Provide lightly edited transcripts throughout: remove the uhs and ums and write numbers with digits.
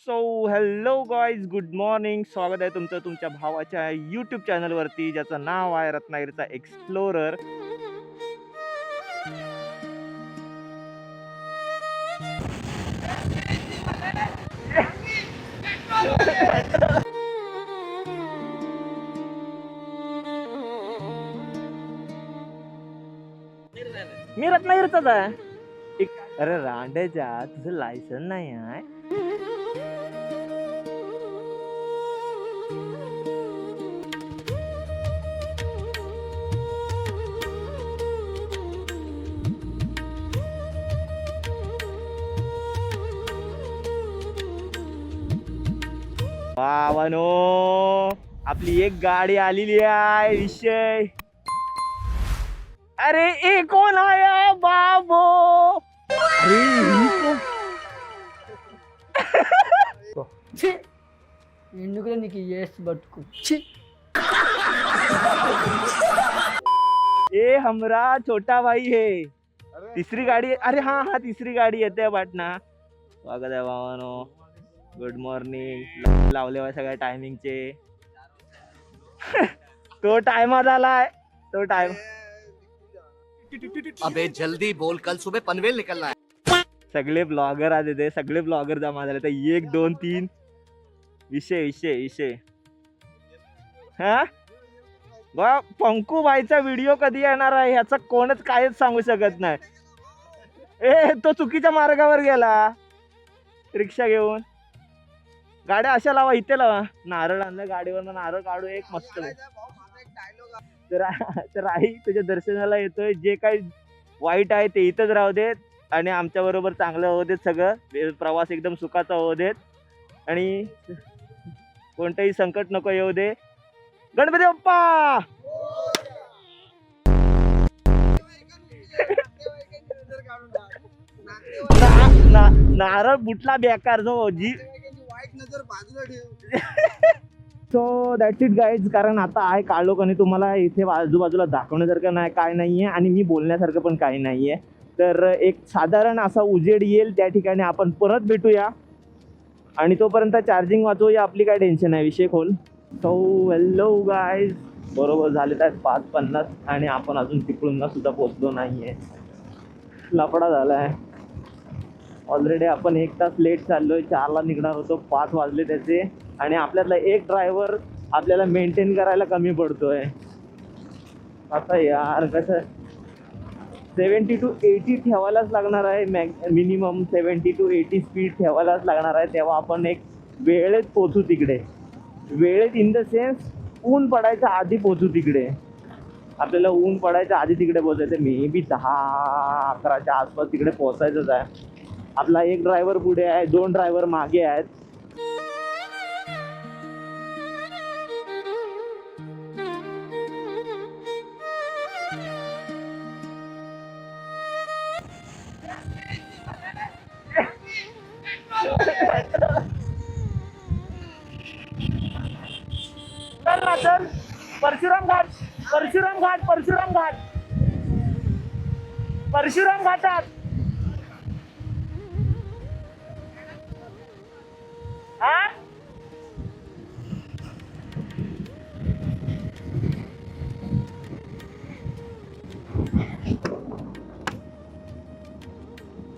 So hello guys, good morning. स्वागत आहे तुमचं तुमच्या भावाच्या यूट्यूब चॅनलवरती, ज्याचं नाव आहे रत्नागिरीचा एक्सप्लोरर. मी रत्नागिरीचाच आहे. अरे रांडेच्या, तुझं लायसन नाही आहे? बाबानो, आपली एक गाडी आलेली आहे. विषय, अरे ए कोण आया बाबो? अरे ए हमरा छोटा भाई है. तिसरी गाडी. अरे हा तिसरी गाडी येते पाटणा. स्वागत आहे बाबानो. Good morning. लावले सगळ्या टायमिंगचे. तो टाइमात आलाय. तो टाइम. अबे जल्दी बोल, कल सुबह पनवेल निकलना है. सगळे ब्लॉगर आले ते. सगळे ब्लॉगर जमा झाले. तर 1 2 3 विषय हा बा. पंकू भाईचा व्हिडिओ कधी येणार आहे ह्याचं कोणच कायच सांगू शकत नाही. ए तो चुकीच्या मार्गावर गेला रिक्षा घेऊन. गाड्या अशा लावा, इथे लावा. नारळ आणलं गाडीवर, नारळ काढू एक मस्त. तर आई तुझ्या दर्शनाला येतोय. जे काही वाईट आहे ते इथंच राहू देत आणि आमच्या बरोबर चांगलं होऊ देत. सगळं प्रवास एकदम सुखाचा होऊ देत आणि कोणतंही संकट नको येऊ दे. गणपती बाप्पा. नारळ बुटला बेकार जो जी. So that's it guys. कारण आता आहे काळोख आणि तुम्हाला इथे आजूबाजूला दाखवण्यासारखं नाही, काय नाहीये आणि मी बोलण्यासारखं पण काही नाहीये. तर एक साधारण असा उजेड येईल त्या ठिकाणी आपण परत भेटूया आणि तोपर्यंत चार्जिंग वाचवूया. आपली काय टेन्शन आहे. विषय खोल. सो हॅलो गाईज, बरोबर झाले आहेत 5:50 आणि आपण अजून तिकडून सुद्धा पोचलो नाहीये. लफडा झालाय ऑलरेडी. आपण 1 तास लेट चाललोय. 4ला निघणार होतो, 5 वाजले त्याचे. आणि आपल्यातला एक ड्रायव्हर आपल्याला मेंटेन करायला कमी पडतोय. आता यार कसं 70 to 80 ठेवायलाच लागणार आहे. मिनिमम 70 to 80 स्पीड ठेवायलाच लागणार आहे. तेव्हा आपण एक वेळेत पोचू तिकडे. वेळेत इन द सेन्स ऊन पडायच्या आधी पोचू तिकडे. आपल्याला ऊन पडायच्या आधी तिकडे पोचायचं. मे बी 10-11च्या आसपास तिकडे पोचायचंच आहे. आपला एक ड्रायव्हर पुढे आहे, 2 ड्रायव्हर मागे आहेत. परशुराम घाटात.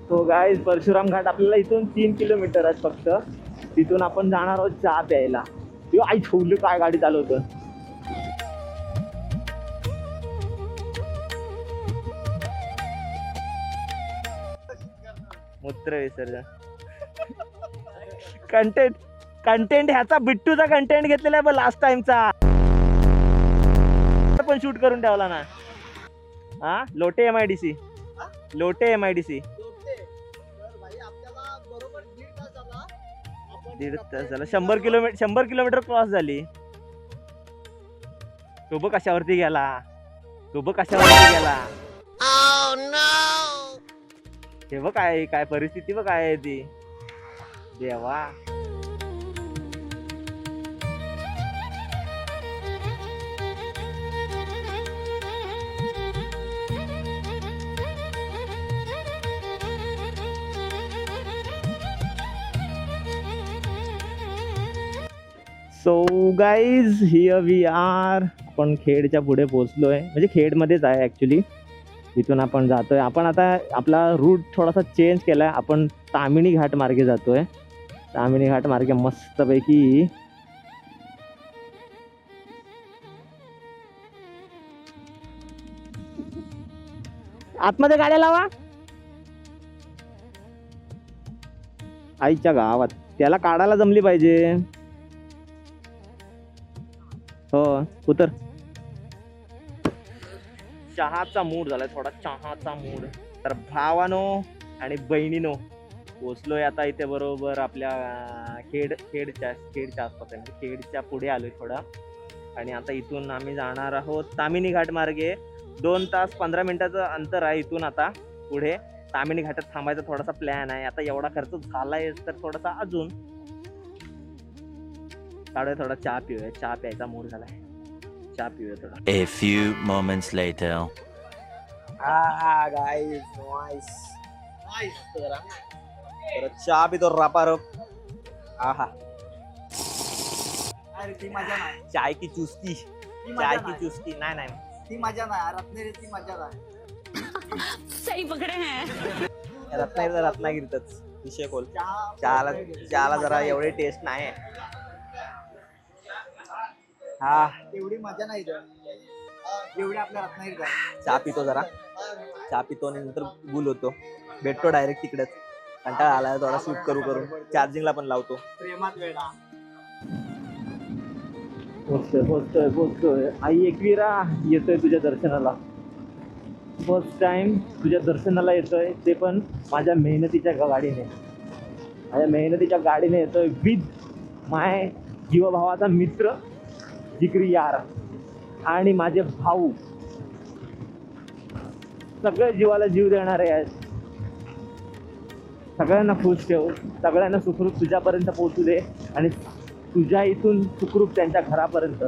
तो गाईज परशुराम घाट आपल्याला इथून 3 किलोमीटर आहेत फक्त. तिथून आपण जाणार आहोत चहा प्यायला. आई ठेवली काय गाडी चालवतं. मूत्र विसर्जन. कंटेंट ह्याचा बिट्टूचा कंटेंट घेतलेला आहे लास्ट टाइमचा पण शूट करून ठेवला ना. हा लोटे MIDC. लोटे MIDC. 1.5 तास झाला. 100 किलोमीटर क्रॉस झाली. तो बघ कशावरती गेला. हे बघ काय परिस्थिती बघ काय आहे ती. देवा. So guys here we are. आपण खेडच्या पुढे पोहोचलोय, म्हणजे खेडमध्येच आहे ॲक्च्युली. इथून आपण जातोय. आपण आता आपला रूट थोडासा चेंज केलाय. आपण तामिनी घाट मार्गे जातोय. तामिनी घाट मार्गे मस्तपैकी आतमध्ये गाड्या लावा. आईच्या गावात त्याला काढायला जमली पाहिजे. हो उतर. चहाचा मूड झालाय, थोडा चहाचा मूड. तर भावानो आणि बहिणीनो, पोचलोय आता इथे बरोबर आपल्या खेडच्या आसपास आहे, म्हणजे खेडच्या पुढे आलोय थोडा. आणि आता इथून आम्ही जाणार आहोत तामिनी घाट मार्गे. 2 तास 15 मिनिटाचं अंतर आहे इथून. आता पुढे तामिनी घाटात थांबायचा थोडासा प्लॅन आहे. आता एवढा खर्च झालाय तर थोडासा अजून काढूया, थोडा चहा पिऊया. चहा प्यायचा मूड झालाय, चहा पिऊया थोडा. A few moments later. Guys nice जरा चहा पितो रापारप. आहा अरे ती मजा नाही, चाय की चुस्की, ती चाय मजा की नाही, चुस्की. नाही नाही ती मजा नाही. रत्नेरीची मजा नाही. सही पकड़े हैं. रत्नागिरीतच विषय खोल. चहा चहाला जरा एवढी टेस्ट नाही. हा एवढी मजा नाही इथं. एवढी आपल्या रत्नागिरीत आहे. चहा पितो जरा, चहा पितो आणि नंतर गुल होतो. भेटतो डायरेक्ट तिकडेच. कंटाळा आला थोडा शूट करू करून. चार्जिंगला पण लावतो. प्रेमात वेळा. पोचतोय. आई एकविरा येतोय तुझ्या दर्शनाला. फर्स्ट टाइम तुझ्या दर्शनाला येतोय, ते पण माझ्या मेहनतीच्या गाडीने. माझ्या मेहनतीच्या गाडीने येतोय विथ माय जीवभावाचा मित्र जिगरी यार आणि माझे भाऊ. सगळे जीवाला जीव देणारे आहेत. सगळ्यांना खुश ठेव, सगळ्यांना सुखरूप तुझ्यापर्यंत पोहोचू दे आणि तुझ्या इथून सुखरूप त्यांच्या घरापर्यंत.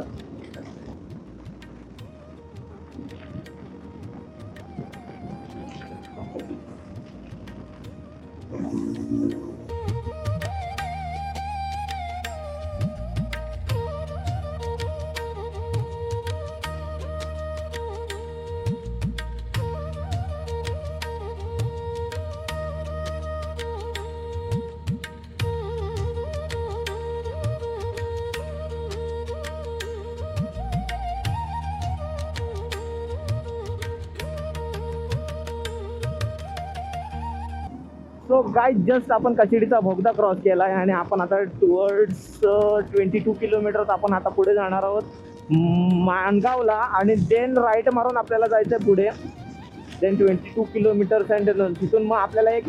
सो गाईज जस्ट आपण कचिडीचा बोगदा क्रॉस केला आहे आणि आपण आता टुवर्ड्स 22 किलोमीटर आपण आता पुढे जाणार आहोत माणगावला. आणि देन राईट मारून आपल्याला जायचं आहे पुढे. देन 22 किलोमीटर्स अँड तिथून मग आपल्याला एक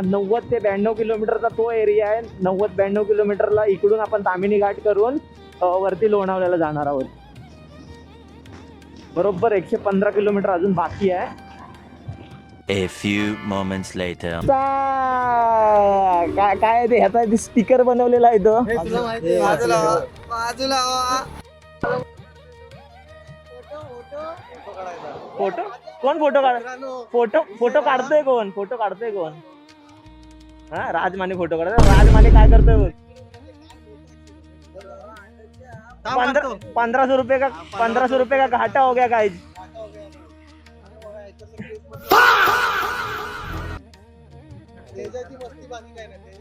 90 ते 92 किलोमीटरचा तो एरिया आहे. 90-92 किलोमीटरला इकडून आपण तामिनी घाट करून वरती लोणावळ्याला जाणार आहोत. बरोबर 115 किलोमीटर अजून बाकी आहे. A few moments later. काय ते ह्याचा स्टिकर बनवलेला आहे तो. तुला माहिती आहे? बाजूला फोटो कोण फोटो काढतोय कोण? फोटो काढतोय कोण? हा राजमाने फोटो काढतोय. राजमाने काय करतोय? 1500 रुपये का घाटा हो गया गाइस.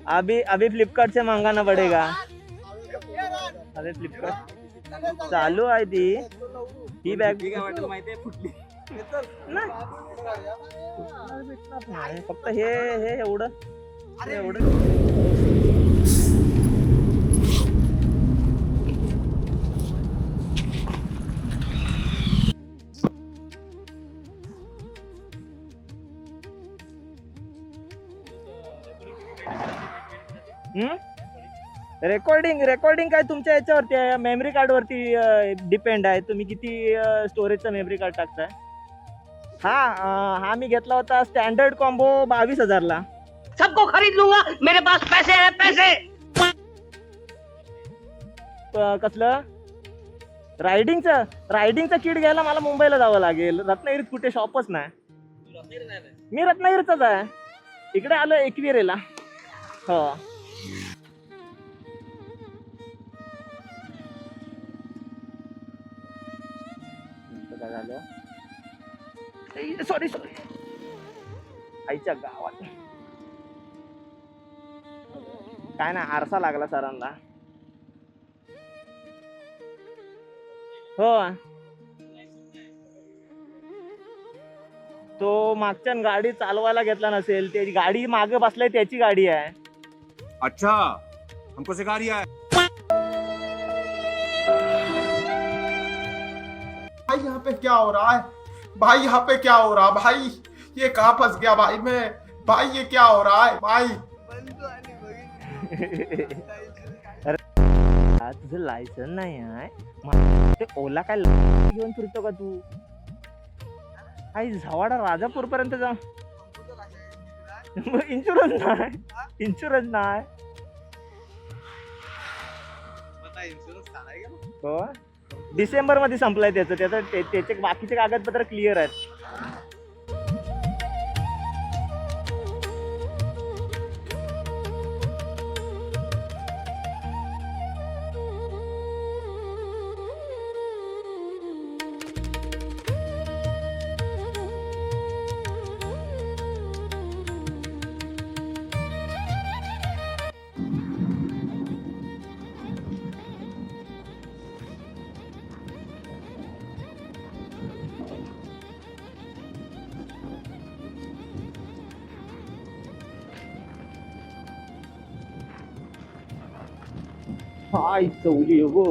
अभी फ्लिपकार्ट से मंगाना पड़ेगा. अरे फ्लिपकार्ट चालू आहे ती. ही बॅग माहिती फुटली नाही. फक्त हे एवढं. रेकॉर्डिंग काय तुमच्या याच्यावरती आहे, मेमरी कार्ड वरती डिपेंड आहे. तुम्ही किती स्टोरेजचं मेमरी कार्ड टाकताय. हा मी घेतला होता स्टँडर्ड कॉम्बो 22,000ला. सबको खरीद लूंगा, मेरे पास पैसे हैं पैसे. कसलं रायडिंगचं किट घ्यायला मला मुंबईला जावं लागेल. रत्नागिरीत कुठे शॉपच नाही. मी रत्नागिरीचाच आहे. इकडे आलो एकविरेला. हो झालं. सॉरी आईच्या गावात काय ना आरसा लागला सरांना. हो तो मागच्या गाडी चालवायला घेतला नसेल. त्याची गाडी मागे बसलाय त्याची गाडी आहे. अच्छा हमको सिखा रिया है. भाई यहाँ पे क्या हो रहा है भाई? यहाँ पे क्या हो रहा भाई? ये कहाँ फंस गया भाई मैं? भाई ये क्या हो रहा है भाई? तुझं लायसन नाही आहे ते ओला काय घेऊन फिरतो का तू? काही झवाडा राजापूर पर्यंत जा. इन्शुरन्स नाही. हो डिसेंबर मध्ये संपलाय त्याचे बाकीचे कागदपत्र क्लिअर आहेत. हाय चवली गो.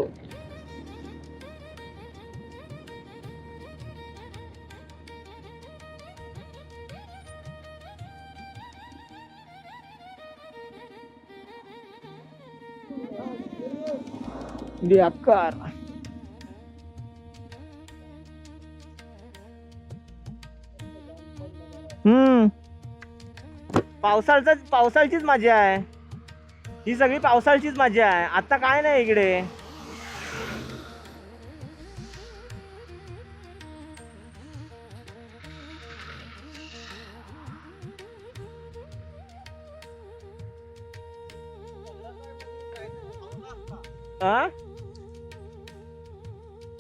बेकार. पावसाळ्याचीच मजा आहे. ही सगळी पावसाळ्याचीच मजा आहे. आता काय नाही इकडे.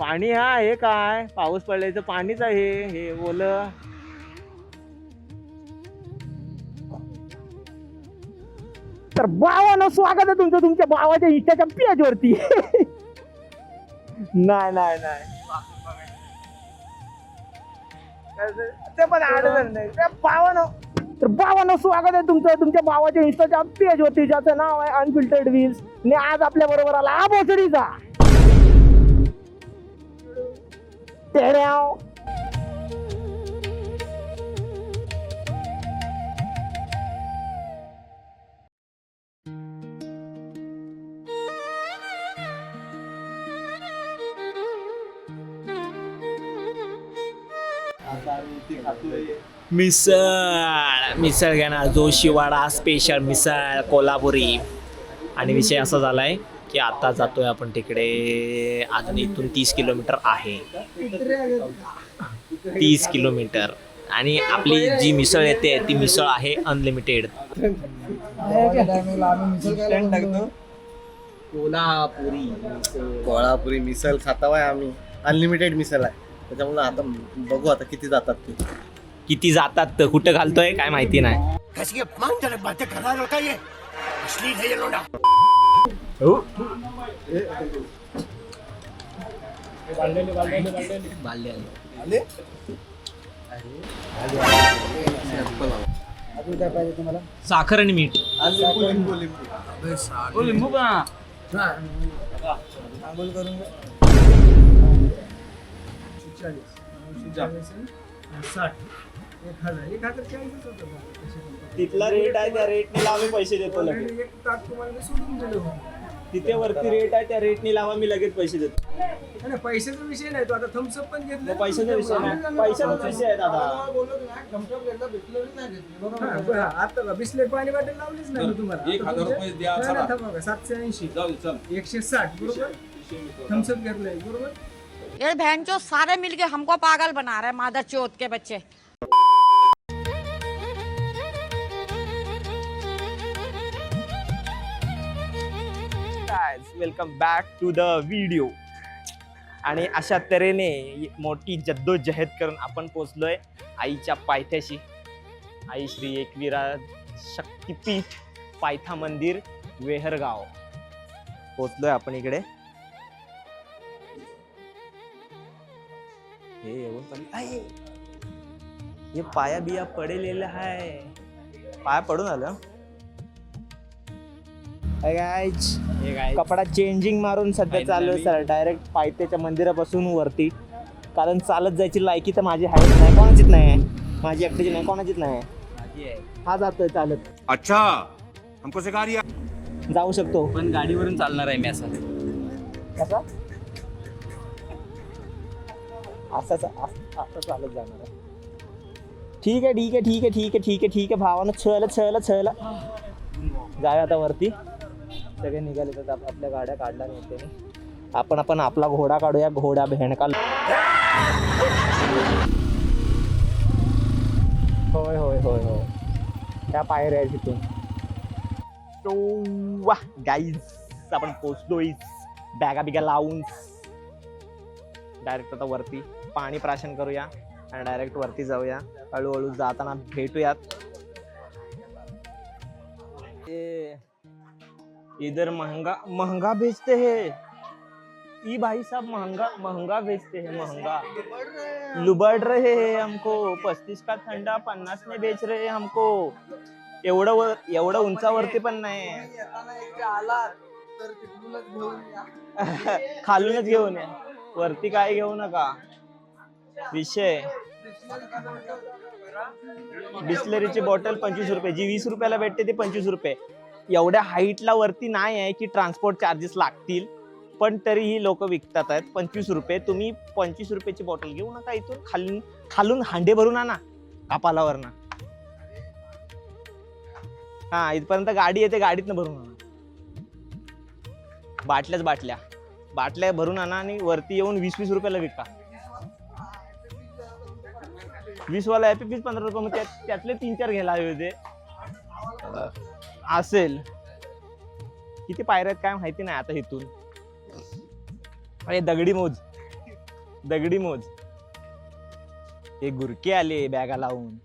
पाणी हा हे काय पाऊस पडल्याचं पाणीच आहे हे ओलं. तर भावानं स्वागत आहे तुमचं तुमच्या भावाच्या इंस्टाच्या पेज वरती. नाही ते पण अडचण नाही. तर भावानं स्वागत आहे तुमचं तुमच्या भावाच्या इंस्टाच्या पेज वरती ज्याचं नाव आहे अनफिल्टर्ड व्हील्स. आणि आज आपल्या बरोबर आला हा भोसडीचा तेड्याव. मिसळ घेणार जोशीवाडा स्पेशल मिसळ कोल्हापुरी. आणि विषय असा झालाय की आता जातोय आपण तिकडे. अजून इथून 30 किलोमीटर आहे. 30 किलोमीटर. आणि आपली जी मिसळ येते ती मिसळ आहे अनलिमिटेड. कोल्हापुरी मिसल खातावाय आम्ही. अनलिमिटेड मिसल आहे त्याच्यामुळे आता बघू आता किती जातात ते. किती जातात तर कुठं घालतोय काय माहिती नाही. कैसी अपमानजनक बातें कर रहा है लड़का ये. अश्लील है ये लोंडा. साखर आणि मीठ. लिंबू का तिथला रेट आहे त्या रेटने आम्ही पैसे देतो लगेच. तिथे वरती रेट आहे त्या रेटने लावा मी लगेच पैसे देतो. पैशाचा विषय नाही. तो आता थम्सअप पण घेतलं. पैशाचा विषय नाही. पैशाचा विषय आहे दादा. आता बिस्लेट पाणी बाटल लावलीच नाही तुम्हाला. 1000 द्या. 780 160 बरोबर. थम्सअप घेतलंय बरोबर. ये बहनचोद सारे मिलके हमको पागल बना रहे हैं मादर चोद के बच्चे. Guys, welcome back to the video. आणि अशा तऱ्हेने मोठी जद्दोजहद करून आपण पोचलोय आईच्या पायथ्याशी. आई श्री एकविरा शक्तिपीठ पायथा मंदिर वेहरगाव पोचलोय आपण इकडे. हे येऊन पण हे पाया बिया पडलेलं आहे. पाया पडून आलं. कपडा चेंजिंग मारून सध्या चालू आहे सर डायरेक्ट पायथ्याच्या मंदिरापासून वरती. कारण चालत जायची लायकी तर माझी हाईट नाही, कोणाचीच नाही आहे. माझी एकट्याची नाही, कोणाचीच नाही आहे. हा जातोय चालत. अच्छा हमको सिखा रही है. जाऊ शकतो पण गाडीवरून चालणार आहे मी असं. कसा असं चालत जाणार आहे. ठीक आहे ठीक आहे ठीक आहे ठीक आहे ठीक आहे ठीक आहे भावानं छल जाऊया आता वरती. सगळे निघाले तर आपल्या गाड्या काढल्या नाही. आपण आपला घोडा काढूया. घोडा भेंडका. होय होय होय होय त्या पायऱ्या आहेत तिथून. वा गाईज आपण पोचलोय बॅगा बिगा लावून डायरेक्ट आता वरती पाणी प्राशन करूया आणि डायरेक्ट वरती जाऊया. हळूहळू जाताना भेटूयात. इधर महंगा बेचते हैं. ई भाई साहब महंगा बेचते हैं. महंगा लुबड़ रहे हैं हमको. 35 का थंडा 50 ने बेच रहे हैं हमको. एवढं उंचावरती पण नाही. खालूनच घेऊन या. वरती काय घेऊ नका. विषय बिस्लरीची बॉटल 25 रुपये. जी 20 रुपयाला भेटते ती 25 रुपये. एवढ्या हाईटला वरती नाही आहे की ट्रान्सपोर्ट चार्जेस लागतील, पण तरीही लोक विकतात आहेत 25 रुपये. तुम्ही 25 रुपयाची बॉटल घेऊ नका. इथून खालून हांडे भरून आणा कपालावरनं. हा इथपर्यंत गाडी येते, गाडीतनं भरून आणा. बाटल्या भरून आणा आणि वरती येऊन 20-20 रुपयाला विका. 20 वाला आहे 15 रुपये. मग त्यातले 3-4 घ्यायला हवे होते. असेल किती पायऱ्या आहेत काय माहिती नाही आता इथून. अरे दगडी मोज. हे गुरके आले बॅगा लावून.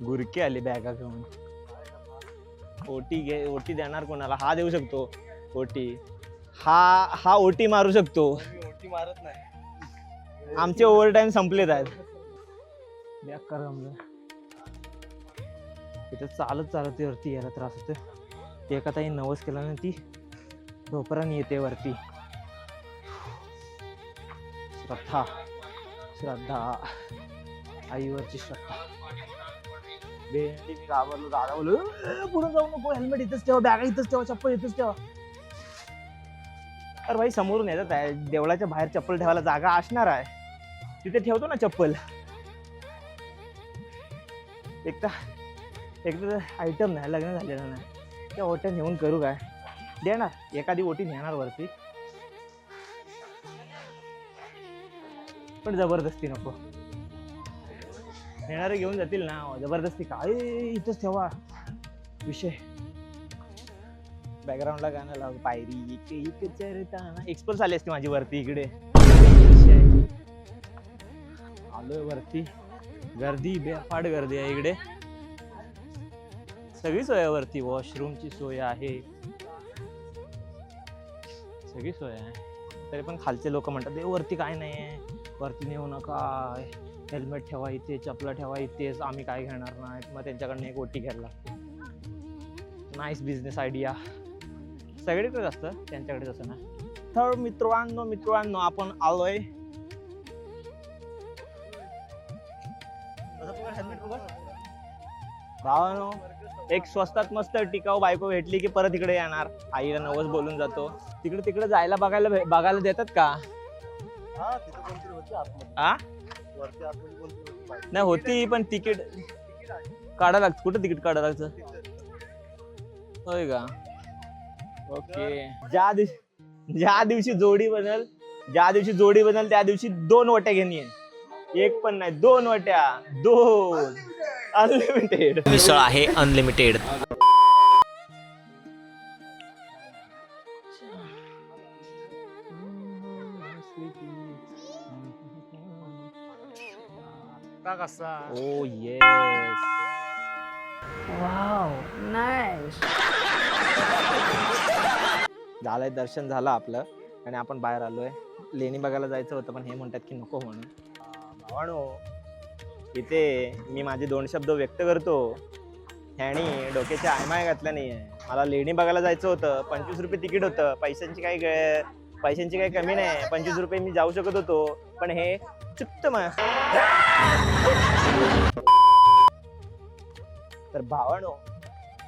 गुरके आले बॅगा घेऊन. ओटी देणार कोणाला? हा देऊ शकतो ओटी. हा ओटी मारू शकतो. ओटी मारत नाही. आमचे ओव्हर टाइम संपलेत आहेत. इथं चालत वरती यायला त्रास होतो. ते एका ताई नवस केला ना ती ढोपराने येते वरती. श्रद्धा आईवरची श्रद्धा. भेंडी मी घाबरलो. दादा बोलू पुढे जाऊ नको. हेल्मेट इथंच ठेवा, बॅगा इथंच ठेवा, चप्पल इथंच ठेवा. अरे भाई समोरून येतात आहे. देवळाच्या बाहेर चप्पल ठेवायला जागा असणार आहे. तिथे ठेवतो ना चप्पल. एक तर आयटम नाही, लग्न झालेलं नाही. त्या ओट्या नेऊन करू काय? देणार एखादी ओटी नेणार वरती, पण जबरदस्ती नको. नेणारे घेऊन जातील ना. जबरदस्ती काय? इथंच ठेवा. विषय बॅकग्राऊंडला गाणं लाव. पायरी एक चरताना. एक्सप्रेस आली असते माझी वरती. इकडे आलोय वरती. गर्दी बेफाड गर्दी आहे इकडे. सगळी सोय वरती. वॉशरूमची सोय आहे, सगळी सोय आहे. तरी पण खालचे लोक म्हणतात वरती काय नाही आहे, वरती नेऊ नका. हेल्मेट ठेवा इथे, चपला ठेवा इथेच, आम्ही काय घेणार नाही. मग त्यांच्याकडनं एक ओटी घ्यायला लागते. Nice business idea. सगळीकडेच असतं, त्यांच्याकडे असं नाही. तर मित्रांनो आपण आलोय. भावानो एक स्वस्तात मस्त टिकाऊ बायको भेटली की परत इकडे येणार. आईला नवस बोलून जातो. तिकडे जायला बघायला देतात का? हा नाही होती, पण तिकीट काढायला लागतं. कुठं तिकीट काढायला लागतं? होय का? ओके. ज्या दिवशी जोडी बनल त्या दिवशी 2 वट्या घेऊन येईन. एक पण नाही, 2 वट्या. 2 अनलिमिटेड. मिसळ आहे अनलिमिटेड. मोठा कसा ओ येस. झालंय, दर्शन झालं आपलं आणि आपण बाहेर आलोय. लेणी बघायला जायचं होतं पण हे म्हणतात की नको म्हणून. भावानो, इथे मी माझे 2 शब्द व्यक्त करतो. ह्यानी डोक्याची आयमाय घातल्या नाहीये. मला लेणी बघायला जायचं होतं, 25 रुपये तिकीट होतं. पैशांची काही कमी नाही. 25 रुपये मी जाऊ शकत होतो, पण हे चुकत तर भावानो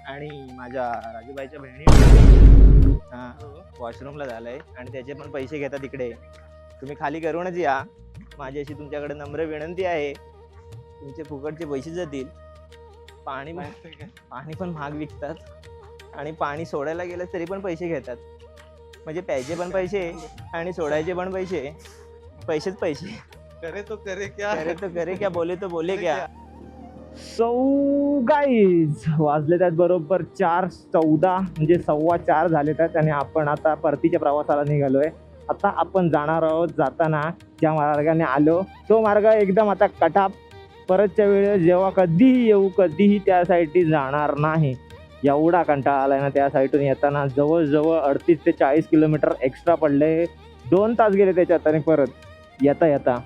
आणि माझ्या राजूबाईच्या बहिणी वॉशरूमला झालंय आणि त्याचे पण पैसे घेतात इकडे. तुम्ही खाली करूनच या. माझी अशी तुमच्याकडे नम्र विनंती आहे, तुमचे फुकटचे पैसे जातील. पाणी पण महाग विकतात आणि पाणी सोडायला गेलं तरी पण पैसे घेतात. म्हणजे प्यायचे पण पैसे आणि सोडायचे पण पैसे. पैसेच पैसे. करे तो करे क्या बोले तो बोले क्या. सो गाईज वाजले आहेत बरोबर 4:14 म्हणजे 4:15 झालेत आहेत आणि आपण आता परतीच्या प्रवासाला निघालोय. आता आपण जाणार आहोत. जाताना ज्या मार्गाने आलो तो मार्ग एकदम आता कटाप. परतच्या वेळेस जेव्हा कधीही येऊ कधीही त्या साईडनी जाणार नाही. एवढा कंटाळा आलाय ना त्या साईडून येताना. जवळजवळ 38 ते 40 किलोमीटर एक्स्ट्रा पडले. 2 तास गेले त्याच्यात आणि परत येता.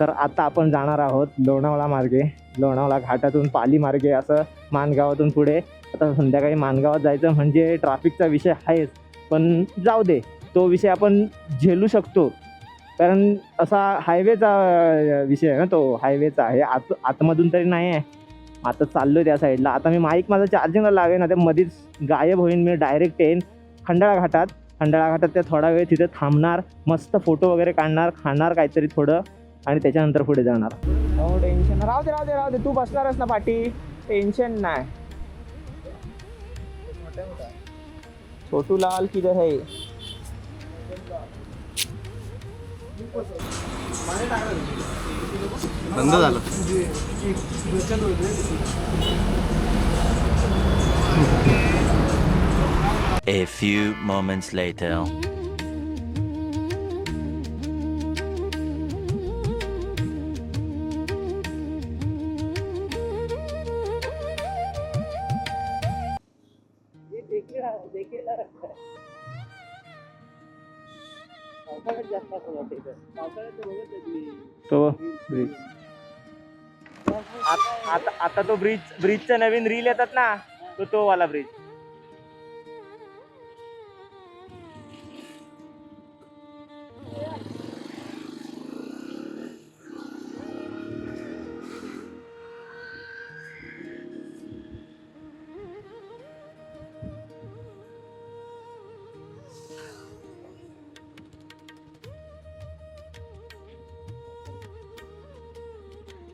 तर आता आपण जाणार आहोत लोणावळा मार्गे. लोणावळा घाटातून पाली मार्गे असं माणगावातून पुढे. आता संध्याकाळी माणगावात जायचं म्हणजे ट्रॅफिकचा विषय आहेच, पण जाऊ दे, तो विषय आपण झेलू शकतो. कारण असा हायवेचा विषय आहे ना, तो हायवेचा आहे. आतमधून तरी नाही आहे. आता चाललो त्या साईडला. आता मी माईक माझं चार्जिंगला लावेन ना, ते मध्येच गायब होईन. मी डायरेक्ट येईन खंडाळा घाटात त्या थोडा वेळ तिथे थांबणार, मस्त फोटो वगैरे काढणार, खाणार काहीतरी थोडं आणि त्याच्यानंतर पुढे जाणार. No tension. राहू दे तू बसणारच ना पाठी. टेन्शन नाही. छोटू लाल किधर है. बंद झालं. A few moments later. तो ब्रिज आता तो ब्रिजचा नवीन रील येतात ना, तो वाला ब्रिज.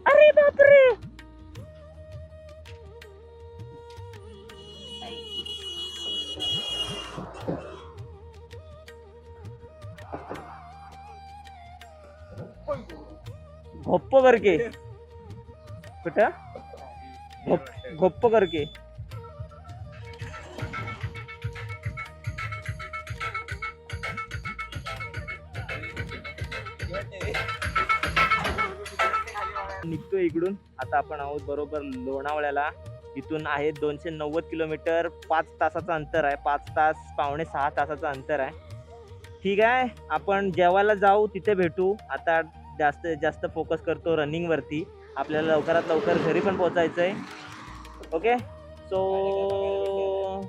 अरे बापरे. घोप्प करके कुठं घोप्प करके. निघतो इकडून. आता आपण आहोत बरोबर लोणावळ्याला. इथून आहे 290 किलोमीटर. 5 तासाचं अंतर आहे. 5 तास पावणे 6 तासाचं अंतर आहे. ठीक आहे, आपण जेवायला जाऊ, तिथे भेटू. आता जास्त फोकस करतो रनिंगवरती. आपल्याला लवकरात लवकर घरी पण पोहोचायचं आहे. ओके, सो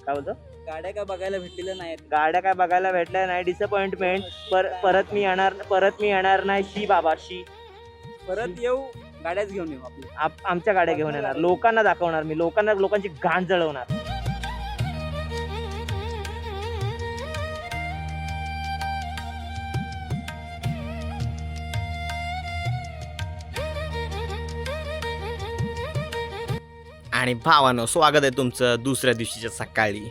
काय बोलतो. गाड्या काय बघायला भेटलेल्या नाहीत. गाड्या काय बघायला भेटल्या नाही. डिसअपॉइंटमेंट. परत मी येणार नाही. शी बाबा शी. परत येऊ गाड्याच घेऊन येऊ. आमच्या गाड्या घेऊन येणार. लोकांना दाखवणार मी. लोकांची घाण जळवणार. आणि भावानो, स्वागत आहे तुमचं दुसऱ्या दिवशीच्या सकाळी.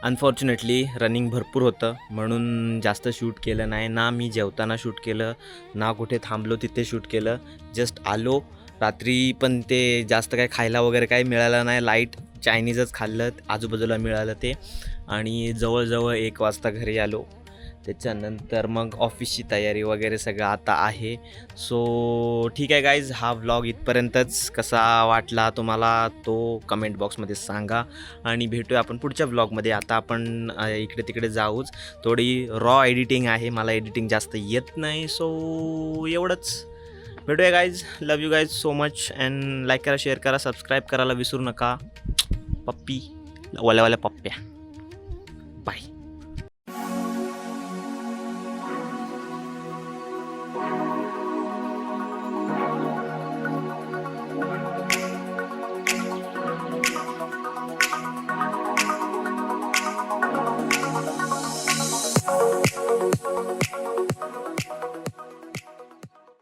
अनफॉर्च्युनेटली रनिंग भरपूर होतं म्हणून जास्त शूट केलं नाही. ना मी जेवताना शूट केलं, ना कुठे थांबलो तिथे शूट केलं. जस्ट आलो. रात्री पण ते जास्त काय खायला वगैरे काही मिळालं नाही. लाईट चायनीजच खाल्लं आजूबाजूला मिळालं ते. आणि जवळजवळ 1 वाजता घरी आलो. त्याच्यानंतर मग ऑफिसची तयारी वगैरे सगळं आता आहे. सो ठीक आहे गाईज, हा व्लॉग इथपर्यंतच. कसा वाटला तुम्हाला तो कमेंट बॉक्समध्ये सांगा आणि भेटूया आपण पुढच्या व्लॉगमध्ये. आता आपण इकडे तिकडे जाऊच. थोडी रॉ एडिटिंग आहे, मला एडिटिंग जास्त येत नाही. सो एवढंच. भेटूया guys. Love you guys so much and like करा, शेअर करा, सबस्क्राईब करायला विसरू नका. पप्पी वाल्या पप्प्या. बाय.